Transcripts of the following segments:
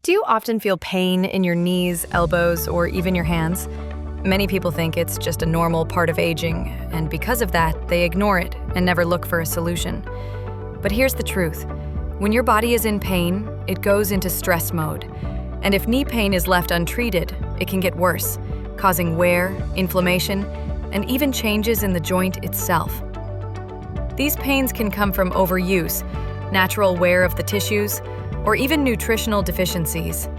Do you often feel pain in your knees, elbows, or even your hands? Many people think it's just a normal part of aging, and because of that, they ignore it and never look for a solution. But here's the truth. When your body is in pain, it goes into stress mode. And if knee pain is left untreated, it can get worse, causing wear, inflammation, and even changes in the joint itself. These pains can come from overuse, natural wear of the tissues, or even nutritional deficiencies.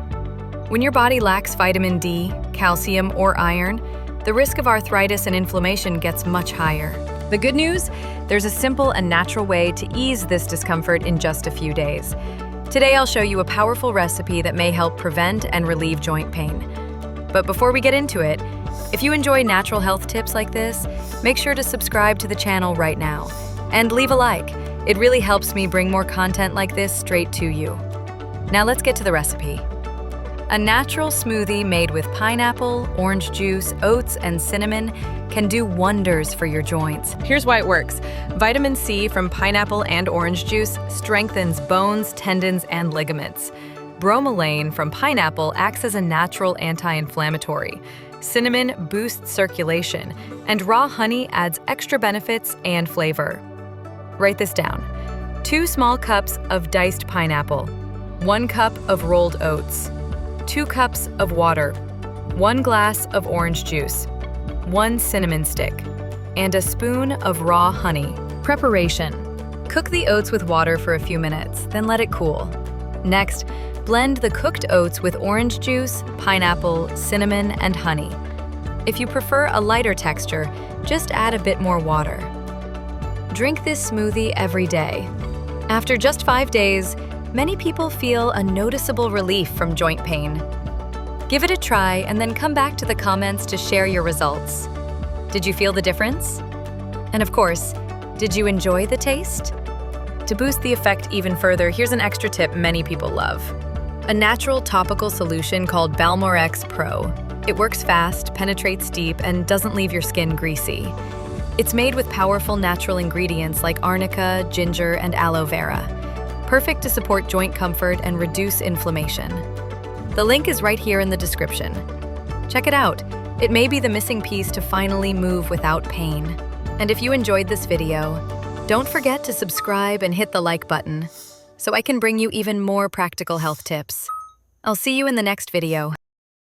When your body lacks vitamin D, calcium, or iron, the risk of arthritis and inflammation gets much higher. The good news? There's a simple and natural way to ease this discomfort in just a few days. Today I'll show you a powerful recipe that may help prevent and relieve joint pain. But before we get into it, if you enjoy natural health tips like this, make sure to subscribe to the channel right now. And leave a like. It really helps me bring more content like this straight to you. Now let's get to the recipe. A natural smoothie made with pineapple, orange juice, oats, and cinnamon can do wonders for your joints. Here's why it works. Vitamin C from pineapple and orange juice strengthens bones, tendons, and ligaments. Bromelain from pineapple acts as a natural anti-inflammatory. Cinnamon boosts circulation, and raw honey adds extra benefits and flavor. Write this down. 2 small cups of diced pineapple, 1 cup of rolled oats, 2 cups of water, 1 glass of orange juice, 1 cinnamon stick, and a spoon of raw honey. Preparation. Cook the oats with water for a few minutes, then let it cool. Next, blend the cooked oats with orange juice, pineapple, cinnamon, and honey. If you prefer a lighter texture, just add a bit more water. Drink this smoothie every day. After just 5 days, many people feel a noticeable relief from joint pain. Give it a try and then come back to the comments to share your results. Did you feel the difference? And of course, did you enjoy the taste? To boost the effect even further, here's an extra tip many people love. A natural topical solution called Balmorex Pro. It works fast, penetrates deep, and doesn't leave your skin greasy. It's made with powerful natural ingredients like arnica, ginger, and aloe vera. Perfect to support joint comfort and reduce inflammation. The link is right here in the description. Check it out. It may be the missing piece to finally move without pain. And if you enjoyed this video, don't forget to subscribe and hit the like button so I can bring you even more practical health tips. I'll see you in the next video.